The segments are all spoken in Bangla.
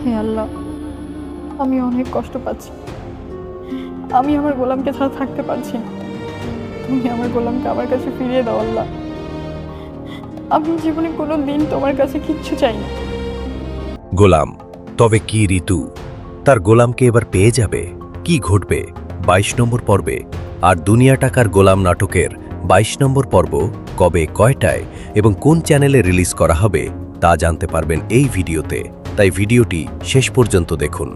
হে আল্লাহ, আমি অনেক কষ্ট পাচ্ছি। আমি আমার গোলামকে ছাড়া থাকতে পারছি না। তুমি আমার গোলামকে আমার কাছে ফিরিয়ে দাও আল্লাহ। আমি জীবনে কোনো দিন তোমার কাছে কিচ্ছু চাই না। গোলাম, তবে কি ঋতু তার গোলামকে এবার পেয়ে যাবে? কি ঘটবে ২২ নম্বর পর্বে? আর দুনিয়া টাকার গোলাম নাটকের ২২ নম্বর পর্ব কবে, কয়টায় এবং কোন চ্যানেলে রিলিজ করা হবে তা জানতে পারবেন এই ভিডিওতে, তাই ভিডিওটি শেষ পর্যন্ত দেখুন।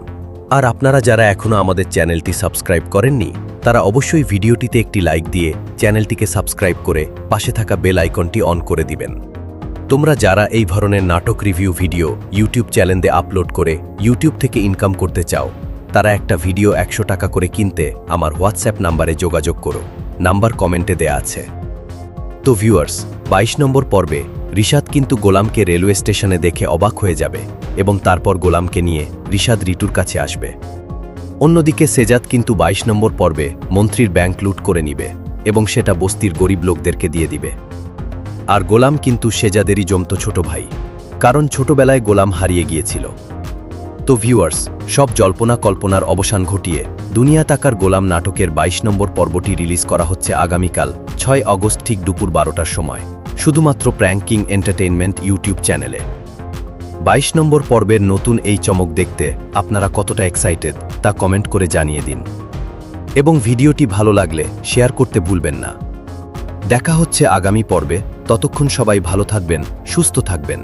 আর আপনারা যারা এখনও আমাদের চ্যানেলটি সাবস্ক্রাইব করেননি তারা অবশ্যই ভিডিওটিতে একটি লাইক দিয়ে চ্যানেলটিকে সাবস্ক্রাইব করে পাশে থাকা বেল আইকনটি অন করে দিবেন। তোমরা যারা এই ধরনের নাটক রিভিউ ভিডিও ইউটিউব চ্যানেলে আপলোড করে ইউটিউব থেকে ইনকাম করতে চাও, তারা একটা ভিডিও ১০০ টাকা করে কিনতে আমার হোয়াটসঅ্যাপ নাম্বারে যোগাযোগ করো, নাম্বার কমেন্টে দেয়া আছে। তো ভিউয়ার্স, ২২ নম্বর পর্বে রিশাদ কিন্তু গোলামকে রেলওয়ে স্টেশনে দেখে অবাক হয়ে যাবে এবং তারপর গোলামকে নিয়ে রিশাদ ঋতুর কাছে আসবে। অন্যদিকে সেজাদ কিন্তু ২২ নম্বর পর্বে মন্ত্রীর ব্যাংক লুট করে নিবে এবং সেটা বস্তির গরিব লোকদেরকে দিয়ে দিবে। আর গোলাম কিন্তু সেজাদেরই জমতো ছোট ভাই, কারণ ছোটবেলায় গোলাম হারিয়ে গিয়েছিল। তো ভিউয়ার্স, সব জল্পনা কল্পনার অবসান ঘটিয়ে দুনিয়া টাকার গোলাম নাটকের ২২ নম্বর পর্বটি রিলিজ করা হচ্ছে আগামীকাল ৬ আগস্ট ঠিক দুপুর ১২টার সময়, শুধুমাত্র প্র্যাঙ্কিং এন্টারটেইনমেন্ট ইউটিউব চ্যানেলে। ২২ নম্বর পর্বের নতুন এই চমক দেখতে আপনারা কতটা এক্সাইটেড তা কমেন্ট করে জানিয়ে দিন এবং ভিডিওটি ভালো লাগলে শেয়ার করতে ভুলবেন না। দেখা হচ্ছে আগামী পর্বে, ততক্ষণ সবাই ভালো থাকবেন, সুস্থ থাকবেন।